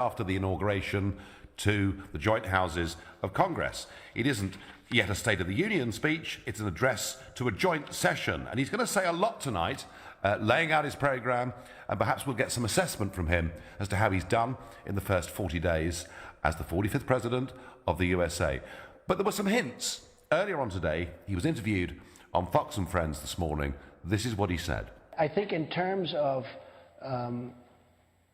after the inauguration to the joint houses of Congress. It isn't yet a State of the Union speech, it's an address to a joint session. And he's going to say a lot tonight, laying out his programme, and perhaps we'll get some assessment from him as to how he's done in the first 40 days as the 45th President of the USA. But there were some hints. Earlier on today, he was interviewed on Fox and Friends this morning. This is what he said. I think in terms of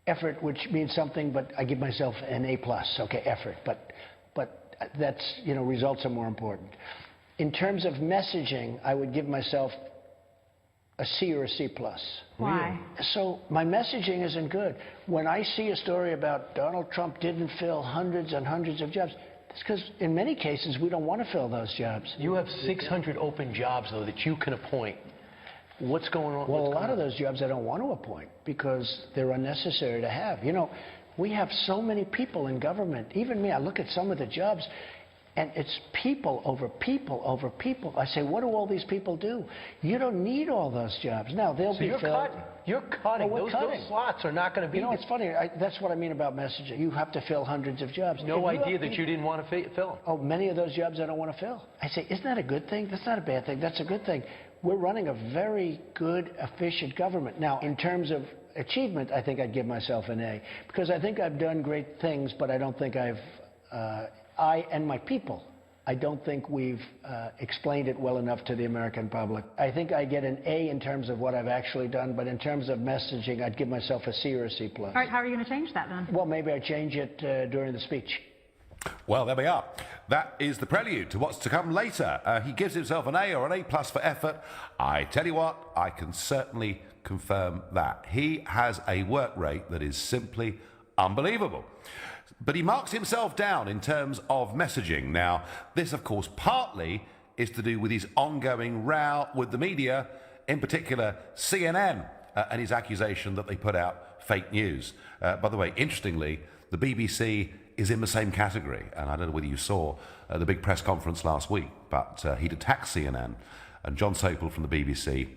effort, which means something, but I give myself an A+. Okay, effort, but that's, you know, results are more important. In terms of messaging, I would give myself a C or a C+. Why? So my messaging isn't good. When I see a story about Donald Trump didn't fill hundreds and hundreds of jobs, it's because in many cases we don't want to fill those jobs. You have 600 open jobs, though, that you can appoint. What's going on? Well, a lot of those jobs I don't want to appoint because they're unnecessary to have. You know, we have so many people in government. Even me, I look at some of the jobs, and it's people over people over people. I say, what do all these people do? You don't need all those jobs. Now, they'll be filled. You're cutting. Well, those slots are not going to be. You know, it's funny. That's what I mean about messaging. You have to fill hundreds of jobs. No idea that you didn't want to fill. Oh, many of those jobs I don't want to fill. I say, isn't that a good thing? That's not a bad thing. That's a good thing. We're running a very good, efficient government. Now, in terms of achievement, I think I'd give myself an A, because I think I've done great things, but I don't think I and my people, I don't think we've explained it well enough to the American public. I think I get an A in terms of what I've actually done, but in terms of messaging, I'd give myself a C or a C+. All right, how are you going to change that then? Well, maybe I change it during the speech. Well, there we are. That is the prelude to what's to come later. He gives himself an A or an A+ for effort. I tell you what, I can certainly confirm that. He has a work rate that is simply unbelievable. But he marks himself down in terms of messaging. Now, this, of course, partly is to do with his ongoing row with the media, in particular CNN, and his accusation that they put out fake news. By the way, interestingly, the BBC is in the same category, and I don't know whether you saw the big press conference last week, but he'd attacked CNN, and John Sopel from the BBC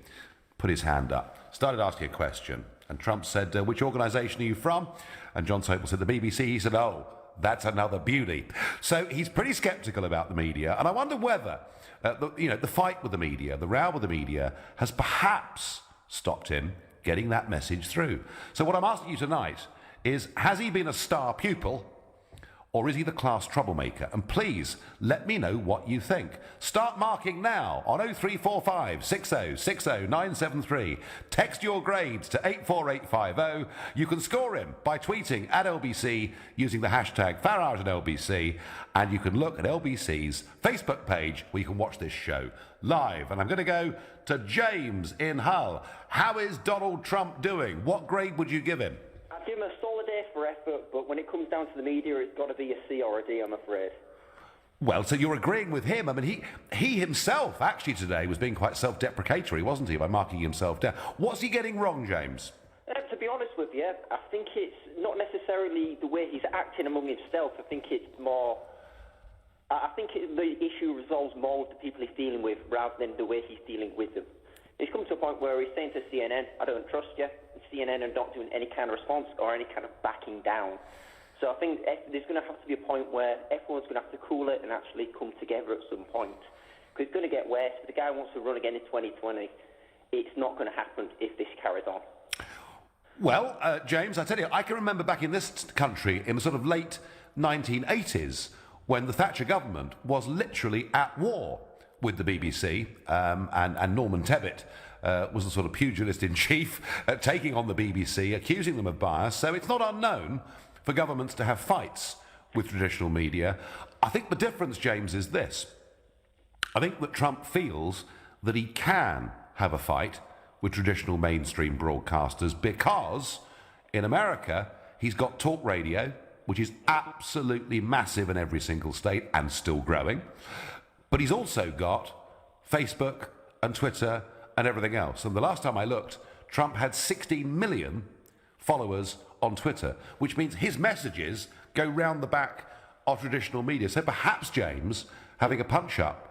put his hand up, started asking a question, and Trump said, which organisation are you from? And John Sopel said, the BBC. He said, oh, that's another beauty. So he's pretty sceptical about the media, and I wonder whether the fight with the media, the row with the media, has perhaps stopped him getting that message through. So what I'm asking you tonight is, has he been a star pupil, or is he the class troublemaker? And please let me know what you think. Start marking now on 0345 60 60 973. Text your grades to 84850. You can score him by tweeting at LBC using the hashtag Farage and LBC. And you can look at LBC's Facebook page where you can watch this show live. And I'm going to go to James in Hull. How is Donald Trump doing? What grade would you give him? I'd give him a solid A for effort, but when it comes down to the media, it's got to be a C or a D, I'm afraid. Well, so you're agreeing with him. I mean, he himself, actually, today was being quite self-deprecatory, wasn't he, by marking himself down. What's he getting wrong, James? To be honest with you, I think it's not necessarily the way he's acting among himself. I think it's more... the issue resolves more with the people he's dealing with rather than the way he's dealing with them. He's come to a point where he's saying to CNN, I don't trust you. CNN are not doing any kind of response or any kind of backing down. So I think there's going to have to be a point where everyone's going to have to cool it and actually come together at some point. Because it's going to get worse. If the guy wants to run again in 2020, it's not going to happen if this carries on. Well, James, I tell you, I can remember back in this country in the sort of late 1980s when the Thatcher government was literally at war with the BBC, and Norman Tebbit was the sort of pugilist-in-chief taking on the BBC, accusing them of bias. So it's not unknown for governments to have fights with traditional media. I think the difference, James, is this. I think that Trump feels that he can have a fight with traditional mainstream broadcasters because in America he's got talk radio, which is absolutely massive in every single state and still growing. But he's also got Facebook and Twitter and everything else. And the last time I looked, Trump had 16 million followers on Twitter, which means his messages go round the back of traditional media. So perhaps, James, having a punch-up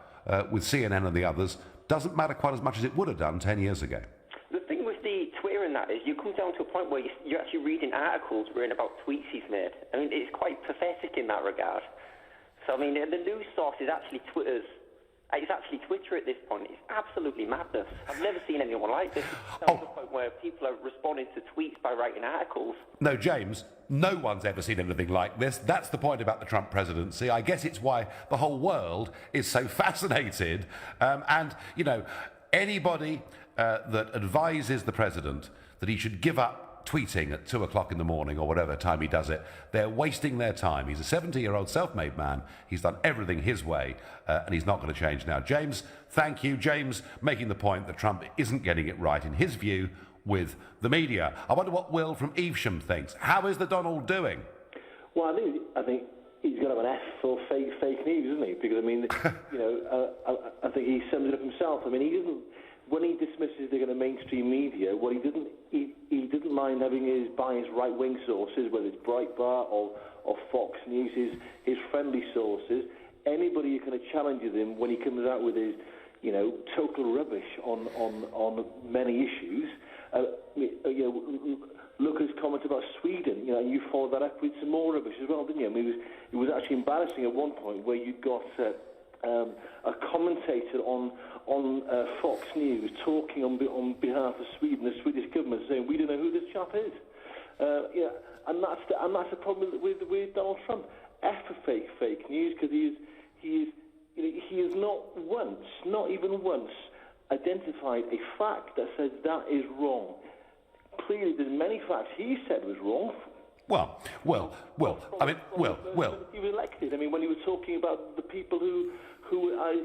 with CNN and the others doesn't matter quite as much as it would have done 10 years ago. The thing with the Twitter than that is you come down to a point where you're actually reading articles written about tweets he's made. I mean, it's quite pathetic in that regard. So, I mean, the news source is actually it's actually Twitter at this point. It's absolutely madness. I've never seen anyone like this. It's down to the point where people are responding to tweets by writing articles. No, James, no one's ever seen anything like this. That's the point about the Trump presidency. I guess it's why the whole world is so fascinated. And, you know, anybody that advises the president that he should give up tweeting at 2 o'clock in the morning or whatever time he does it, they're wasting their time. He's a 70-year-old self-made man. He's done everything his way, and he's not going to change now. James, thank you. James making the point that Trump isn't getting it right, in his view, with the media. I wonder what Will from Evesham thinks. How is the Donald doing? Well, I think he's going to have an F for fake news, isn't he? Because, I mean, you know, I think he sums it up himself. I mean, he doesn't... When he dismisses the kind of mainstream media, well, he didn't mind having his biased right-wing sources, whether it's Breitbart or Fox News, his friendly sources. Anybody who kind of challenges him when he comes out with his, you know, total rubbish on many issues. You know, look at his comment about Sweden. You know, you followed that up with some more rubbish as well, didn't you? I mean, it was actually embarrassing at one point where you got a commentator on Fox News talking on behalf of Sweden, the Swedish government, saying we don't know who this chap is. Yeah, and that's the problem with Donald Trump. F for fake news, because he has not even once identified a fact that says that is wrong. Clearly, there's many facts he said was wrong. Well, I mean, Will. He was elected. I mean, when he was talking about the people who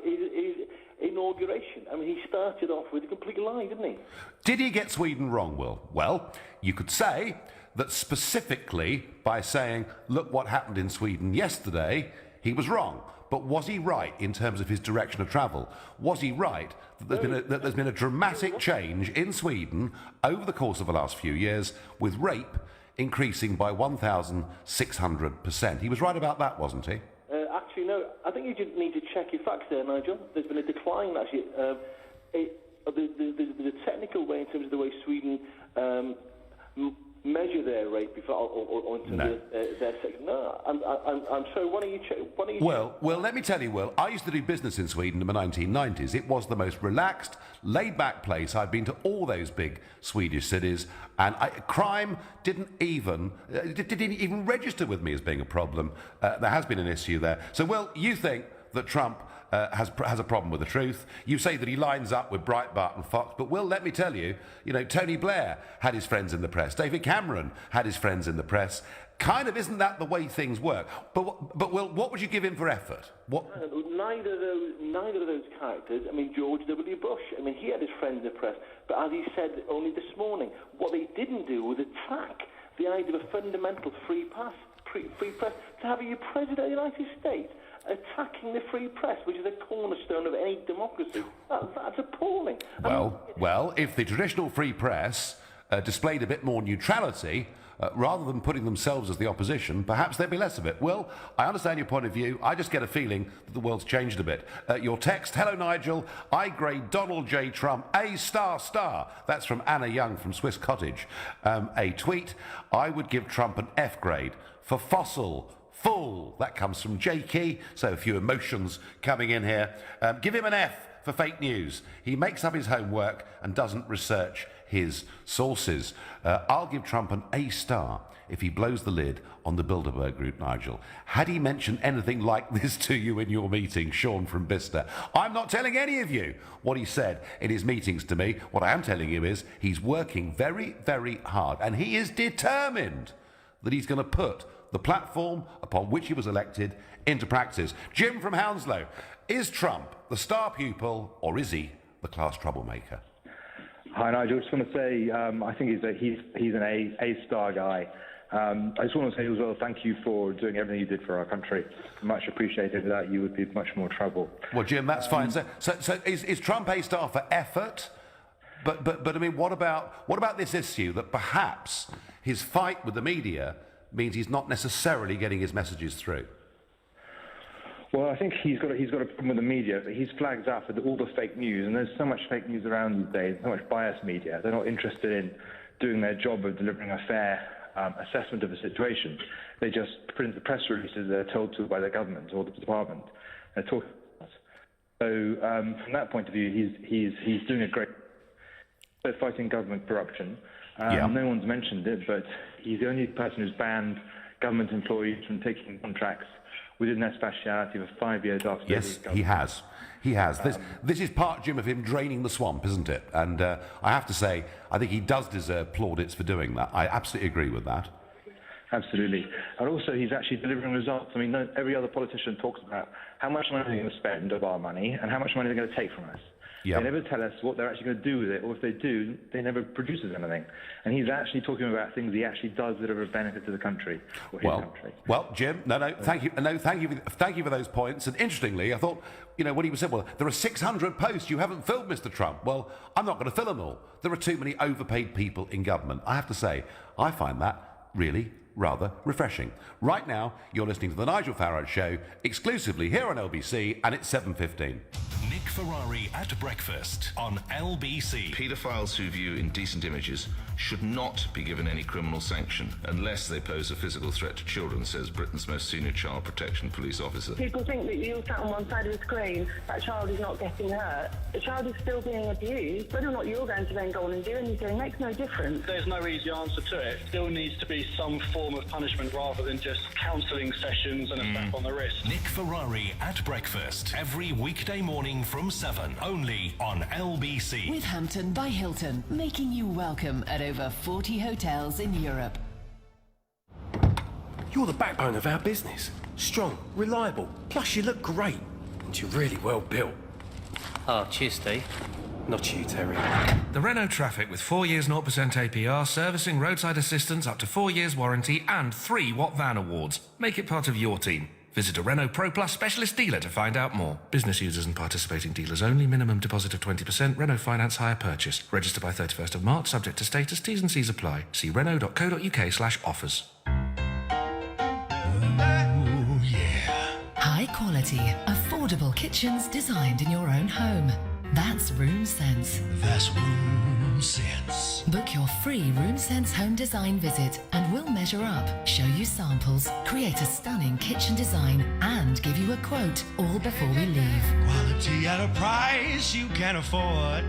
his inauguration, I mean, he started off with a complete lie, didn't he? Did he get Sweden wrong, Will? Well, you could say that specifically by saying, look what happened in Sweden yesterday, he was wrong. But was he right in terms of his direction of travel? Was he right that there's been a dramatic change in Sweden over the course of the last few years, with rape increasing by 1,600%? He was right about that, wasn't he? Actually, no. I think you just need to check your facts there, Nigel. There's been a decline, actually. There's a technical way in terms of the way Sweden measure their rate before, or in terms of their section. No, I'm sorry. Why don't you check? Well, let me tell you, Will. I used to do business in Sweden in the 1990s. It was the most relaxed, laid-back place. I've been to all those big Swedish cities, and crime didn't even register with me as being a problem. There has been an issue there. So, Will, you think that Trump has a problem with the truth? You say that he lines up with Breitbart and Fox, but Will, let me tell you, Tony Blair had his friends in the press. David Cameron had his friends in the press. Kind of, isn't that the way things work? But Will, what would you give him for effort? Neither of those characters. I mean, George W. Bush. I mean, he had his friends in the press, but as he said only this morning, what they didn't do was attack the idea of a fundamental free press. To have a president of the United States attacking the free press, which is a cornerstone of any democracy, that's appalling. Well, if the traditional free press displayed a bit more neutrality, rather than putting themselves as the opposition, perhaps there'd be less of it. Well, I understand your point of view. I just get a feeling that the world's changed a bit. Your text, hello Nigel, I grade Donald J. Trump A***. That's from Anna Young from Swiss Cottage. A tweet, I would give Trump an F grade for fossil. Fool. That comes from Jakey, so a few emotions coming in here. Give him an F for fake news. He makes up his homework and doesn't research his sources. I'll give Trump an A* if he blows the lid on the Bilderberg group, Nigel. Had he mentioned anything like this to you in your meeting, Sean from Bicester? I'm not telling any of you what he said in his meetings to me. What I am telling you is he's working very, very hard, and he is determined that he's going to put the platform upon which he was elected into practice. Jim from Hounslow, is Trump the star pupil or is he the class troublemaker? Hi Nigel, I just want to say I think he's an A-star guy. I just want to say as well, thank you for doing everything you did for our country. Much appreciated. Without you would be much more trouble. Well, Jim, that's fine. So is Trump A* for effort? But I mean, what about this issue that perhaps his fight with the media means he's not necessarily getting his messages through? Well, I think he's got a problem with the media. He's flagged up with all the fake news, and there's so much fake news around these days, so much biased media. They're not interested in doing their job of delivering a fair assessment of the situation. They just print the press releases they're told to by the government or the department. They're talking about. So from that point of view, he's doing a great job fighting government corruption. No one's mentioned it, but he's the only person who's banned government employees from taking contracts within their speciality for 5 years after. Yes, he has. He has. This is part, Jim, of him draining the swamp, isn't it? And I have to say, I think he does deserve plaudits for doing that. I absolutely agree with that. Absolutely. And also, he's actually delivering results. I mean, every other politician talks about how much money they're going to spend of our money and how much money they're going to take from us. Yep. They never tell us what they're actually going to do with it, or if they do, they never produces anything. And he's actually talking about things he actually does that are of benefit to the country or his country. Well, Jim, thank you for those points. And interestingly, I thought, when he said, well, there are 600 posts you haven't filled, Mr. Trump. Well, I'm not going to fill them all. There are too many overpaid people in government. I have to say, I find that really rather refreshing. Right now, you're listening to The Nigel Farage Show, exclusively here on LBC, and it's 7:15. Nick Ferrari at breakfast on LBC. Paedophiles who view indecent images should not be given any criminal sanction unless they pose a physical threat to children, says Britain's most senior child protection police officer. People think that you sat on one side of the screen, that child is not getting hurt. The child is still being abused. Whether or not you're going to then go on and do anything makes no difference. There's no easy answer to it. Still needs to be some form of punishment rather than just counselling sessions and a slap on the wrist. Nick Ferrari at breakfast every weekday morning from 7, only on LBC. With Hampton by Hilton, making you welcome at over 40 hotels in Europe. You're the backbone of our business. Strong, reliable, plus you look great. And you're really well built. Oh, cheers, Steve. Not you, Terry. The Renault Traffic with 4 years 0% APR, servicing, roadside assistance, up to 4 years warranty and 3 Watt Van Awards. Make it part of your team. Visit a Renault Pro Plus specialist dealer to find out more. Business users and participating dealers only. Minimum deposit of 20%. Renault Finance hire purchase. Register by 31st of March. Subject to status. T's and C's apply. See renault.co.uk/offers. High quality, affordable kitchens designed in your own home. That's Room Sense. That's Room Sense. Book your free Room Sense home design visit and we'll measure up, show you samples, create a stunning kitchen design and give you a quote all before we leave. Quality at a price you can afford.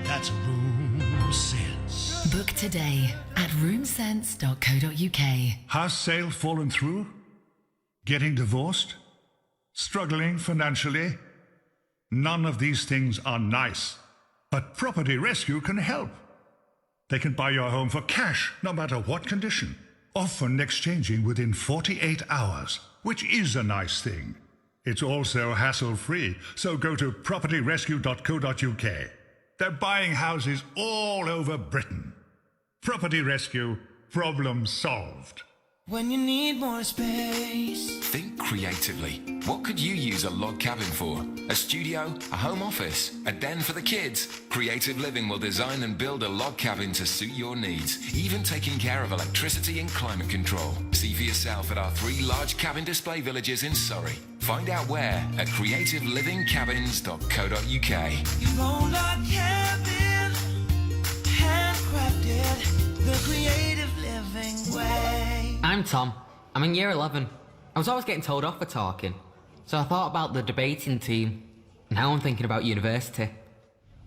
That's Room Sense. Book today at roomsense.co.uk. House sale fallen through? Getting divorced? Struggling financially? None of these things are nice, but Property Rescue can help. They can buy your home for cash, no matter what condition. Often exchanging within 48 hours, which is a nice thing. It's also hassle-free, so go to propertyrescue.co.uk. They're buying houses all over Britain. Property Rescue, problem solved. When you need more space. Think creatively. What could you use a log cabin for? A studio? A home office? A den for the kids? Creative Living will design and build a log cabin to suit your needs, even taking care of electricity and climate control. See for yourself at our 3 large cabin display villages in Surrey. Find out where at creativelivingcabins.co.uk. Your own log cabin, handcrafted, the creative living way. I'm Tom. I'm in year 11. I was always getting told off for talking, so I thought about the debating team. Now I'm thinking about university.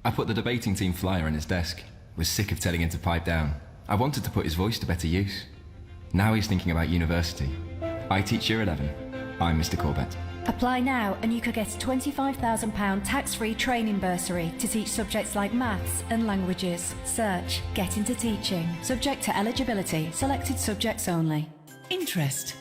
I put the debating team flyer on his desk. Was sick of telling him to pipe down. I wanted to put his voice to better use. Now he's thinking about university. I teach year 11. I'm Mr. Corbett. Apply now and you could get a £25,000 tax-free training bursary to teach subjects like maths and languages. Search Get Into Teaching. Subject to eligibility. Selected subjects only. Interest.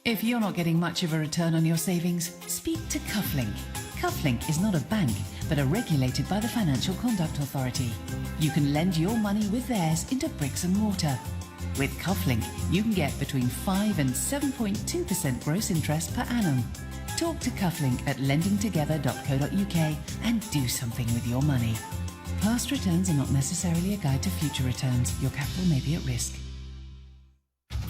If you're not getting much of a return on your savings, speak to Cufflink. Cufflink is not a bank, but are regulated by the Financial Conduct Authority. You can lend your money with theirs into bricks and mortar. With Cufflink, you can get between 5 and 7.2% gross interest per annum. Talk to Cufflink at lendingtogether.co.uk and do something with your money. Past returns are not necessarily a guide to future returns. Your capital may be at risk.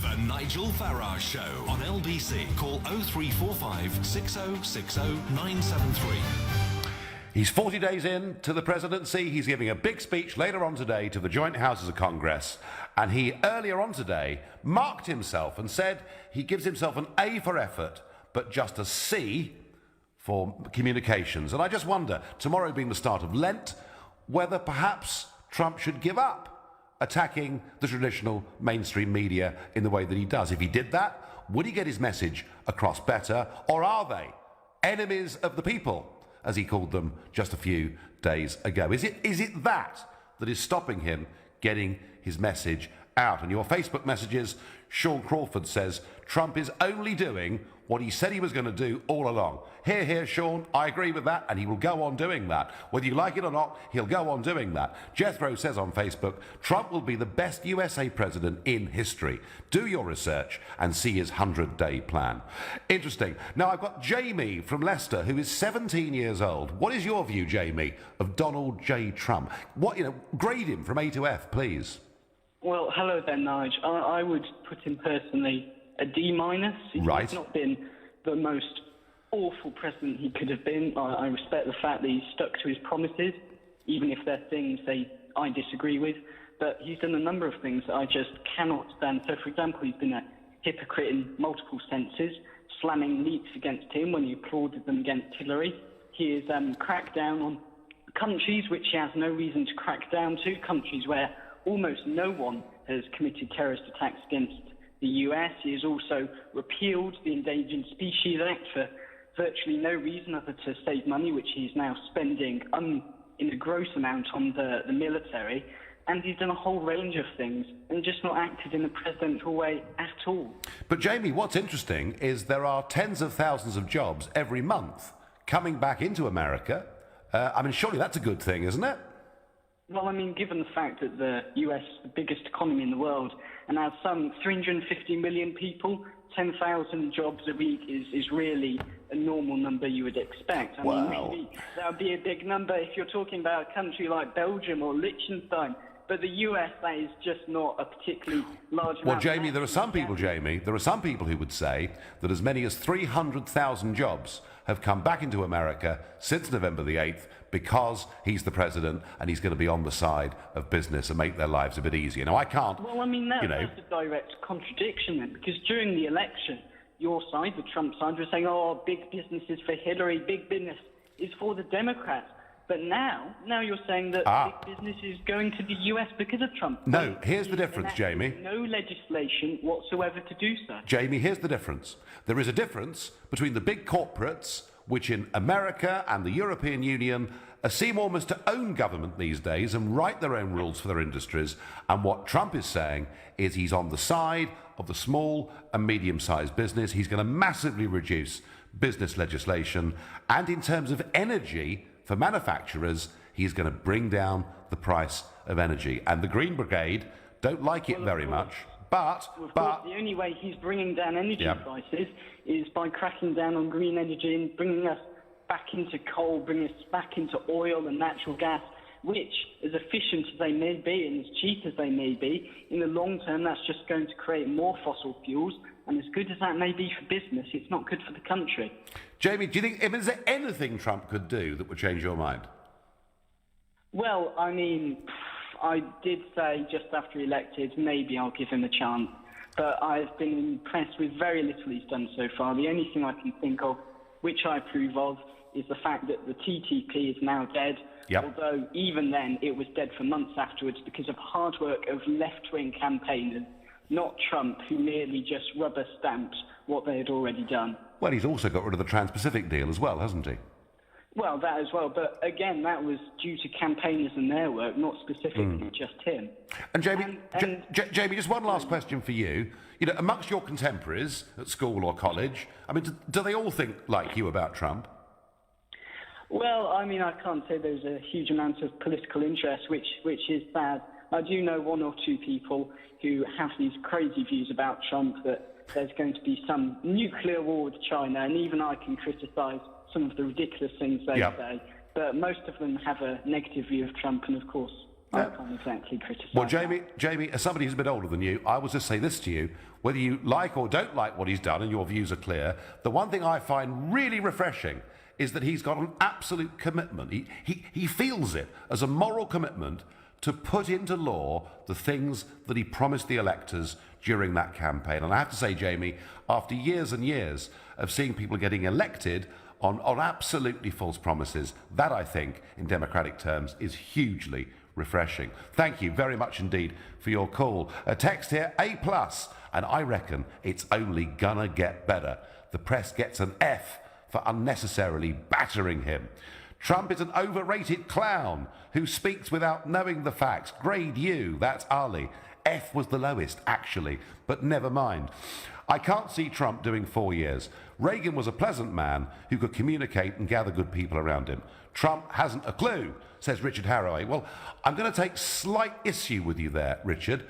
The Nigel Farage Show on LBC. Call 0345 6060 973. He's 40 days in to the presidency. He's giving a big speech later on today to the joint houses of Congress. And he, earlier on today, marked himself and said he gives himself an A for effort, but just a C for communications. And I just wonder, tomorrow being the start of Lent, whether perhaps Trump should give up attacking the traditional mainstream media in the way that he does. If he did that, would he get his message across better, or are they enemies of the people, as he called them just a few days ago? Is it that is stopping him getting his message out? And your Facebook messages, Sean Crawford says, Trump is only doing what he said he was going to do all along. Hear, hear, Sean, I agree with that, and he will go on doing that. Whether you like it or not, he'll go on doing that. Jethro says on Facebook, Trump will be the best USA president in history. Do your research and see his 100-day plan. Interesting. Now, I've got Jamie from Leicester, who is 17 years old. What is your view, Jamie, of Donald J. Trump? Grade him from A to F, please. Well, hello there, Nigel. I would put him personally a D-. Right. He's not been the most awful president he could have been. I respect the fact that he's stuck to his promises, even if they're things I disagree with. But he's done a number of things that I just cannot stand. So, for example, he's been a hypocrite in multiple senses, slamming leaks against him when he applauded them against Hillary. He has cracked down on countries which he has no reason to crack down to, countries where almost no one has committed terrorist attacks against the US. He has also repealed the Endangered Species Act for virtually no reason other to save money, which he's now spending in a gross amount on the military. And he's done a whole range of things and just not acted in a presidential way at all. But, Jamie, what's interesting is there are tens of thousands of jobs every month coming back into America. Surely that's a good thing, isn't it? Well, given the fact that the US is the biggest economy in the world and has some 350 million people, 10,000 jobs a week is really a normal number you would expect. Maybe that would be a big number if you're talking about a country like Belgium or Liechtenstein. But the US, that is just not a particularly large amount. Well, Jamie, there are some people who would say that as many as 300,000 jobs have come back into America since November the 8th because he's the president and he's going to be on the side of business and make their lives a bit easier. Now, I can't... Well, that's a direct contradiction then, because during the election, your side, the Trump side, was saying, big business is for Hillary, big business is for the Democrats. But now you're saying that big business is going to the US because of Trump. No, here's the difference, Jamie. No legislation whatsoever to do so. Jamie, here's the difference. There is a difference between the big corporates, which in America and the European Union seem almost to own government these days and write their own rules for their industries. And what Trump is saying is he's on the side of the small and medium-sized business. He's going to massively reduce business legislation. And in terms of energy for manufacturers, he's going to bring down the price of energy. And the Green Brigade don't like it very much. But the only way he's bringing down energy prices is by cracking down on green energy and bringing us back into coal, bringing us back into oil and natural gas, which, as efficient as they may be and as cheap as they may be, in the long term, that's just going to create more fossil fuels. And as good as that may be for business, it's not good for the country. Jamie, do you think, is there anything Trump could do that would change your mind? Well, I did say just after elected, maybe I'll give him a chance. But I've been impressed with very little he's done so far. The only thing I can think of, which I approve of, is the fact that the TTP is now dead. Yep. Although even then it was dead for months afterwards because of hard work of left-wing campaigners, not Trump, who merely just rubber stamped what they had already done. Well, he's also got rid of the Trans-Pacific deal as well, hasn't he? Well, that as well, but again, that was due to campaigners and their work, not specifically just him. And Jamie, Jamie, just one last question for you. Amongst your contemporaries at school or college, do they all think like you about Trump? Well, I can't say there's a huge amount of political interest, which is bad. I do know one or two people who have these crazy views about Trump, that there's going to be some nuclear war with China, and even I can criticise some of the ridiculous things they say. But most of them have a negative view of Trump, and of course, I can't exactly criticise. Well, Jamie, as somebody who's a bit older than you, I will just say this to you. Whether you like or don't like what he's done and your views are clear, the one thing I find really refreshing is that he's got an absolute commitment. He feels it as a moral commitment to put into law the things that he promised the electors during that campaign. And I have to say, Jamie, after years and years of seeing people getting elected on absolutely false promises, that, I think, in democratic terms, is hugely refreshing. Thank you very much indeed for your call. A text here, A+, and I reckon it's only gonna get better. The press gets an F for unnecessarily battering him. Trump is an overrated clown who speaks without knowing the facts. Grade U, that's Ali. F was the lowest, actually, but never mind. I can't see Trump doing 4 years. Reagan was a pleasant man who could communicate and gather good people around him. Trump hasn't a clue, says Richard Harroway. Well, I'm going to take slight issue with you there, Richard.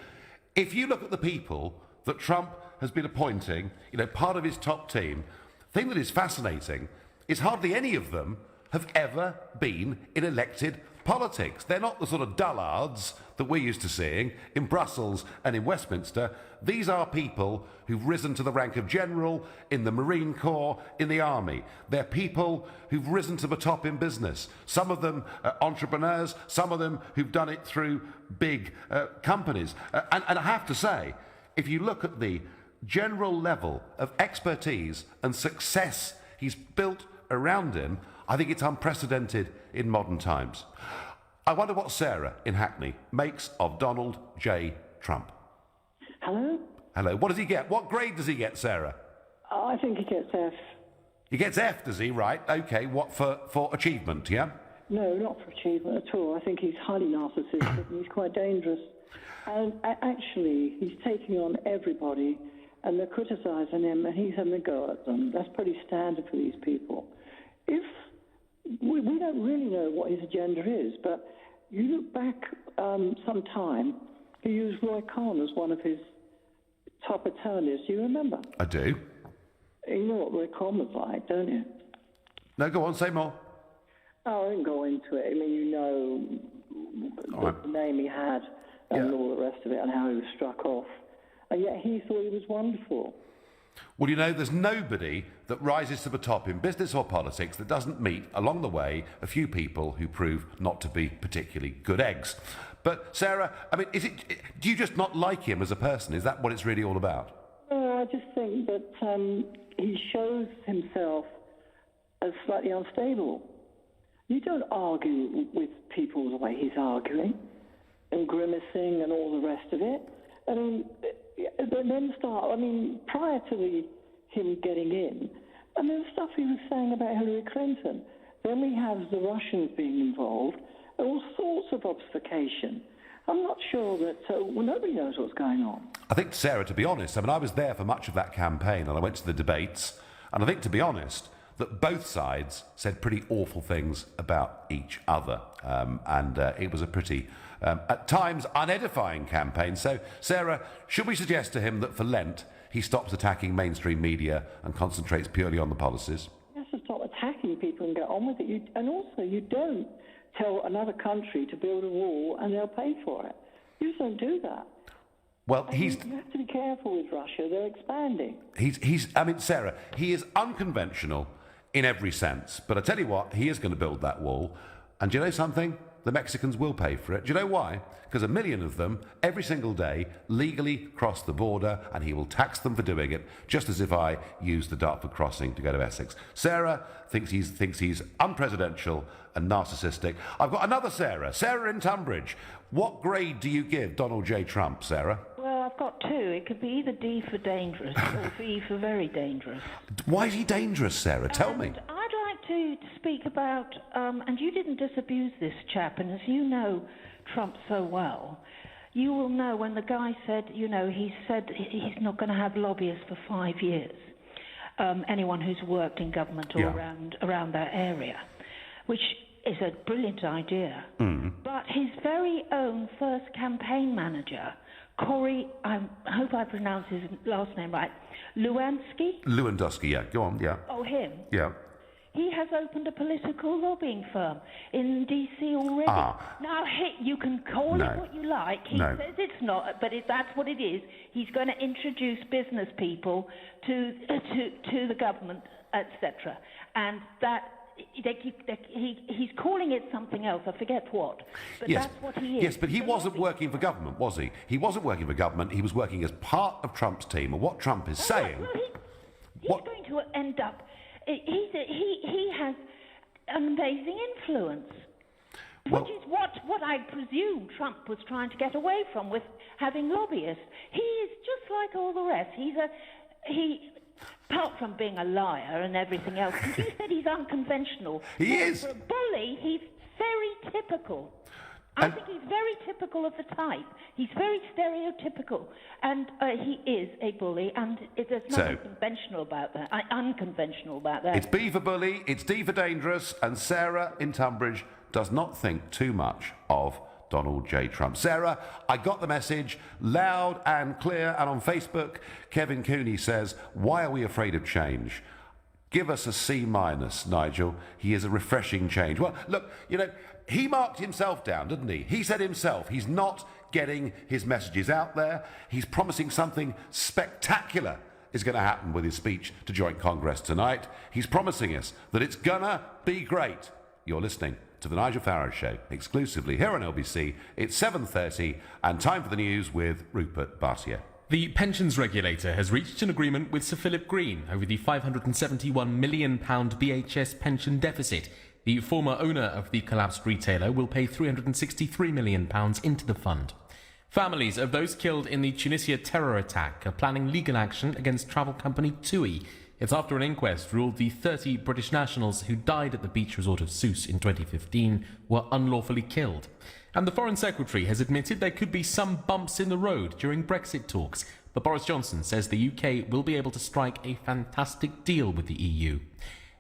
If you look at the people that Trump has been appointing, part of his top team, the thing that is fascinating is hardly any of them have ever been in elected politics. They're not the sort of dullards that we're used to seeing in Brussels and in Westminster. These are people who've risen to the rank of general in the Marine Corps, in the Army. They're people who've risen to the top in business. Some of them are entrepreneurs, some of them who've done it through big companies. And I have to say, if you look at the general level of expertise and success he's built around him, I think it's unprecedented in modern times. I wonder what Sarah in Hackney makes of Donald J. Trump. Hello? Hello. What does he get? What grade does he get, Sarah? I think he gets F. He gets F, does he? Right. OK. What, for achievement, yeah? No, not for achievement at all. I think he's highly narcissistic and he's quite dangerous. And actually, he's taking on everybody and they're criticising him and he's having a go at them. That's pretty standard for these people. If we don't really know what his agenda is, but you look back some time, he used Roy Cohn as one of his top attorneys. Do you remember? I do. You know what Roy Cohn was like, don't you? No, go on, say more. Oh, I didn't go into it. I mean, you know the name he had and all the rest of it and how he was struck off. And yet he thought he was wonderful. Well, there's nobody that rises to the top in business or politics that doesn't meet, along the way, a few people who prove not to be particularly good eggs. But, Sarah, I mean, do you just not like him as a person? Is that what it's really all about? I just think that he shows himself as slightly unstable. You don't argue with people the way he's arguing and grimacing and all the rest of it. I mean, prior to him getting in, and the stuff he was saying about Hillary Clinton. Then we have the Russians being involved, all sorts of obfuscation. I'm not sure that nobody knows what's going on. I think, Sarah, to be honest, I was there for much of that campaign and I went to the debates, and I think, to be honest, that both sides said pretty awful things about each other, and it was a pretty, at times, unedifying campaign. So, Sarah, should we suggest to him that for Lent he stops attacking mainstream media and concentrates purely on the policies? He has to stop attacking people and get on with it. And also, you don't tell another country to build a wall and they'll pay for it. You just don't do that. Well, you have to be careful with Russia. They're expanding. Sarah, he is unconventional in every sense. But I tell you what, he is going to build that wall. And do you know something? The Mexicans will pay for it. Do you know why? Because 1 million of them, every single day, legally cross the border, and he will tax them for doing it, just as if I used the Dartford crossing to go to Essex. Sarah thinks he's unpresidential and narcissistic. I've got another Sarah. Sarah in Tunbridge. What grade do you give Donald J. Trump, Sarah? Well, I've got two. It could be either D for dangerous or V for very dangerous. Why is he dangerous, Sarah? Tell me. I'd like to speak about, and you didn't disabuse this chap, and as you know Trump so well, you will know when the guy said, he said he's not going to have lobbyists for 5 years, anyone who's worked in government or around that area, which is a brilliant idea. But his very own first campaign manager, Cory, I hope I pronounce his last name right, Lewandowski, yeah. Go on, yeah. Oh, him? Yeah. He has opened a political lobbying firm in D.C. already. Now, you can call it what you like. He says it's not, but that's what it is. He's going to introduce business people to the government, etc. And that he's calling it something else. I forget what. But Yes. that's what he is. Yes, but he wasn't working for government, was he? He wasn't working for government. He was working as part of Trump's team. And what Trump is saying... Well, he's going to end up... He has an amazing influence. Well, Which is what I presume Trump was trying to get away from with having lobbyists. He is just like all the rest. Apart from being a liar and everything else, you said he's unconventional. He is. For a bully, he's very typical. I think he's very typical of the type. He's very stereotypical, and he is a bully, and there's nothing conventional about that. Unconventional about that. It's B for bully, it's D for dangerous, and Sarah in Tunbridge does not think too much of Donald J. Trump. Sarah, I got the message loud and clear, and on Facebook, Kevin Cooney says, why are we afraid of change? Give us a C-, Nigel. He is a refreshing change. Well, look, he marked himself down, didn't he? He said himself he's not getting his messages out there. He's promising something spectacular is going to happen with his speech to joint Congress tonight. He's promising us that it's gonna be great. You're listening to The Nigel Farage Show, exclusively here on LBC. It's 7:30 and time for the news with Rupert Bartier. The pensions regulator has reached an agreement with Sir Philip Green over the £571 million BHS pension deficit. The former owner of the collapsed retailer will pay £363 million into the fund. Families of those killed in the Tunisia terror attack are planning legal action against travel company TUI. It's after an inquest ruled the 30 British nationals who died at the beach resort of Sousse in 2015 were unlawfully killed. And the Foreign Secretary has admitted there could be some bumps in the road during Brexit talks, but Boris Johnson says the UK will be able to strike a fantastic deal with the EU.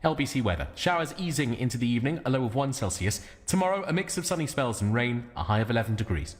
LBC weather. Showers easing into the evening, a low of 1 Celsius. Tomorrow, a mix of sunny spells and rain, a high of 11 degrees.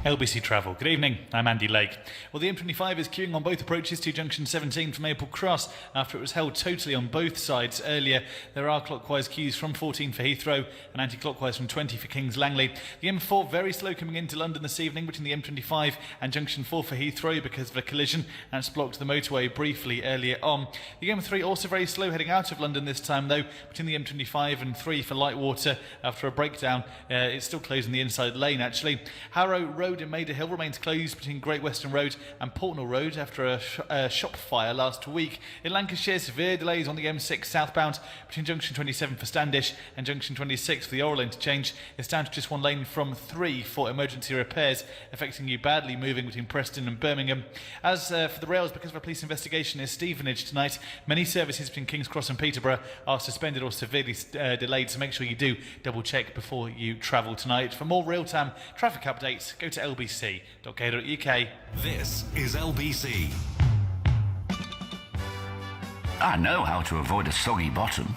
LBC Travel. Good evening, I'm Andy Lake. Well, the M25 is queuing on both approaches to Junction 17 from Maple Cross after it was held totally on both sides earlier. There are clockwise queues from 14 for Heathrow and anti-clockwise from 20 for Kings Langley. The M4 very slow coming into London this evening between the M25 and Junction 4 for Heathrow because of a collision, and it's blocked the motorway briefly earlier on. The M3 also very slow heading out of London this time though, between the M25 and 3 for Lightwater after a breakdown. It's still closed in the inside lane actually. Harrow Road in Maida Hill remains closed between Great Western Road and Portnell Road after a shop fire last week. In Lancashire, severe delays on the M6 southbound between Junction 27 for Standish and Junction 26 for the Oral interchange. It's down to just one lane from 3 for emergency repairs, affecting you badly moving between Preston and Birmingham. As for the rails, because of a police investigation in Stevenage tonight, many services between King's Cross and Peterborough are suspended or severely delayed, so make sure you do double check before you travel tonight. For more real-time traffic updates, go to lbc.co.uk. This is LBC. I know how to avoid a soggy bottom.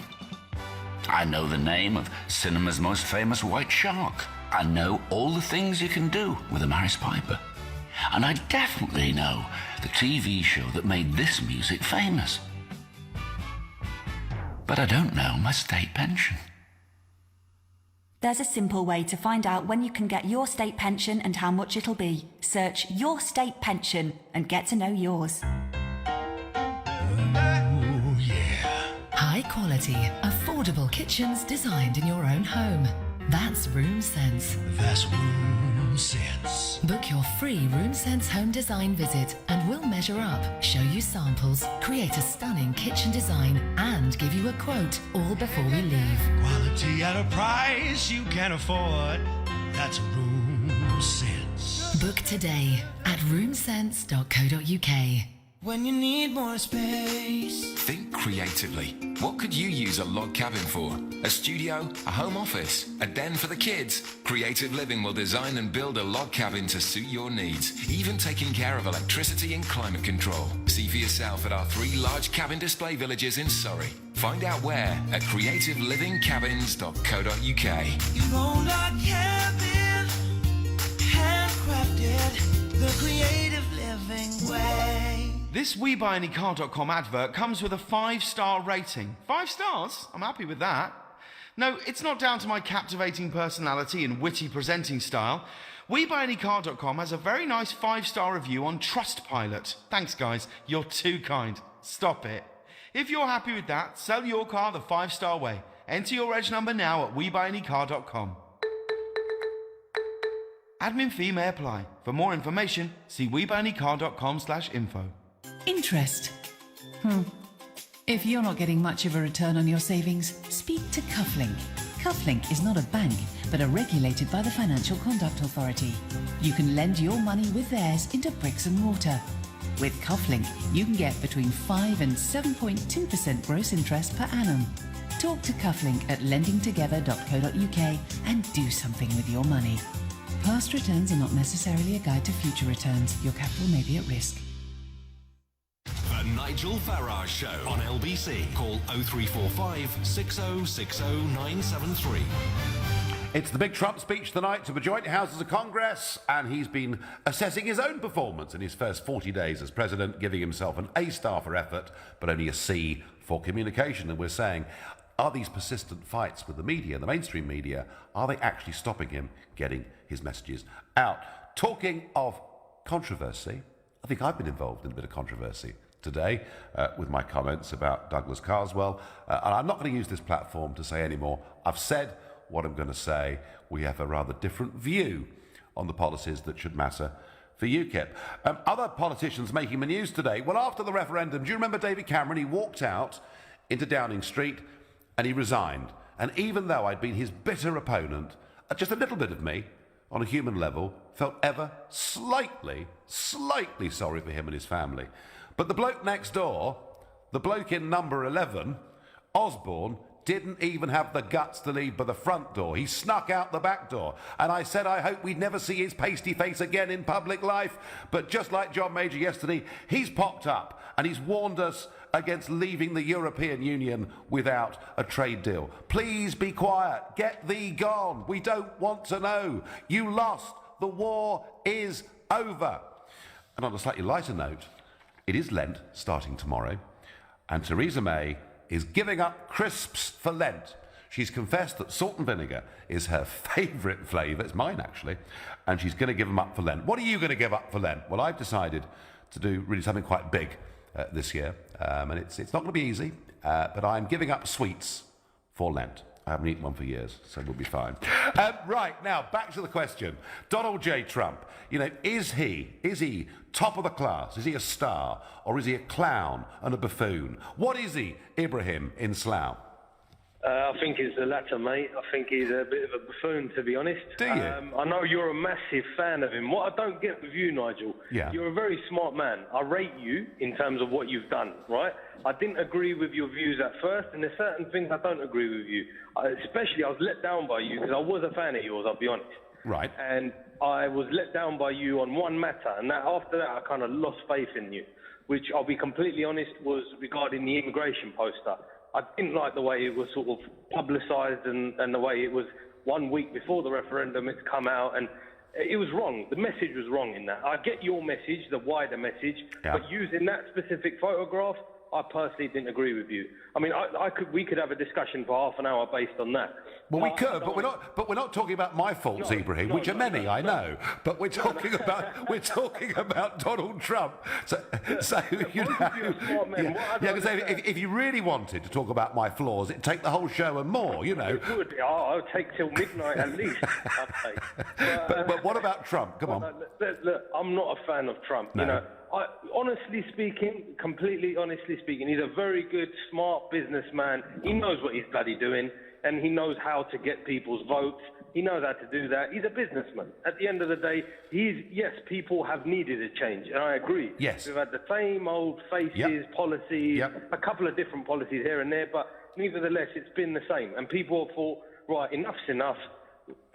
I know the name of cinema's most famous white shark. I know all the things you can do with a Maris Piper. And I definitely know the TV show that made this music famous. But I don't know my state pension. There's a simple way to find out when you can get your state pension and how much it'll be. Search Your State Pension and get to know yours. Oh, yeah. High quality, affordable kitchens designed in your own home. That's Room Sense. That's Room Sense. Book your free Room Sense home design visit and we'll measure up, show you samples, create a stunning kitchen design and give you a quote all before we leave. Quality at a price you can afford. That's Room Sense. Book today at roomsense.co.uk. When you need more space. Think creatively. What could you use a log cabin for? A studio? A home office? A den for the kids? Creative Living will design and build a log cabin to suit your needs, even taking care of electricity and climate control. See for yourself at our 3 large cabin display villages in Surrey. Find out where at creativelivingcabins.co.uk. Your own log cabin, handcrafted, the creative living way. This WeBuyAnyCar.com advert comes with a 5-star rating. 5 stars? I'm happy with that. No, it's not down to my captivating personality and witty presenting style. WeBuyAnyCar.com has a very nice 5-star review on Trustpilot. Thanks, guys. You're too kind. Stop it. If you're happy with that, sell your car the 5-star way. Enter your reg number now at WeBuyAnyCar.com. Admin fee may apply. For more information, see WeBuyAnyCar.com/info. Interest. If you're not getting much of a return on your savings, speak to Cufflink. Cufflink is not a bank, but are regulated by the Financial Conduct Authority. You can lend your money with theirs into bricks and mortar. With Cufflink, you can get between 5 and 7.2% gross interest per annum. Talk to Cufflink at lendingtogether.co.uk and do something with your money. Past returns are not necessarily a guide to future returns. Your capital may be at risk. The Nigel Farage Show on LBC. Call 0345 6060 973. It's the big Trump speech tonight to the joint houses of Congress, and he's been assessing his own performance in his first 40 days as president, giving himself an A star for effort, but only a C for communication. And we're saying, are these persistent fights with the media, the mainstream media, are they actually stopping him getting his messages out? Talking of controversy, I think I've been involved in a bit of controversy today with my comments about Douglas Carswell, and I'm not going to use this platform to say any more. I've said what I'm going to say. We have a rather different view on the policies that should matter for UKIP. Other politicians making the news today. Well, after the referendum, do you remember David Cameron? He walked out into Downing Street and he resigned. And even though I'd been his bitter opponent, just a little bit of me, on a human level, felt ever slightly sorry for him and his family. But the bloke next door, the bloke in number 11, Osborne, didn't even have the guts to leave by the front door. He snuck out the back door. And I said I hope we'd never see his pasty face again in public life. But just like John Major yesterday, he's popped up and he's warned us against leaving the European Union without a trade deal. Please be quiet. Get thee gone. We don't want to know. You lost. The war is over. And on a slightly lighter note, it is Lent starting tomorrow, and Theresa May is giving up crisps for Lent. She's confessed that salt and vinegar is her favourite flavour. It's mine, actually. And she's going to give them up for Lent. What are you going to give up for Lent? Well, I've decided to do really something quite big this year. And it's not going to be easy, but I'm giving up sweets for Lent. I haven't eaten one for years, so we'll be fine. Right, now, back to the question. Donald J. Trump, you know, is he top of the class? Is he a star? Or is he a clown and a buffoon? What is he, Ibrahim, in Slough? I think it's the latter, mate. I think he's a bit of a buffoon, to be honest. Do you? I know you're a massive fan of him. What I don't get with you, Nigel, you're a very smart man. I rate you in terms of what you've done, right? I didn't agree with your views at first, and there's certain things I don't agree with you. Especially, I was let down by you, because I was a fan of yours, I'll be honest. Right. And I was let down by you on one matter, and after that I kind of lost faith in you, which, I'll be completely honest, was regarding the immigration poster. I didn't like the way it was sort of publicised and the way it was 1 week before the referendum it's come out, and it was wrong. The message was wrong in that. I get your message, the wider message, but using that specific photograph, I personally didn't agree with you. I mean, we could have a discussion for half an hour based on that. Well, we could, but we're not talking about my faults, Ibrahim, which are many, I know. But we're talking about Donald Trump. So you know, if you really wanted to talk about my flaws, it'd take the whole show and more, you know. It would. I'll take till midnight at least. I'd say. But what about Trump? Come on. Look, I'm not a fan of Trump. No. You know, completely honestly speaking, he's a very good, smart businessman. He knows what he's bloody doing, and he knows how to get people's votes. He knows how to do that. He's a businessman. At the end of the day, yes, people have needed a change, and I agree. Yes. We've had the same old faces, policies, a couple of different policies here and there, but nevertheless, it's been the same. And people have thought, right, enough's enough.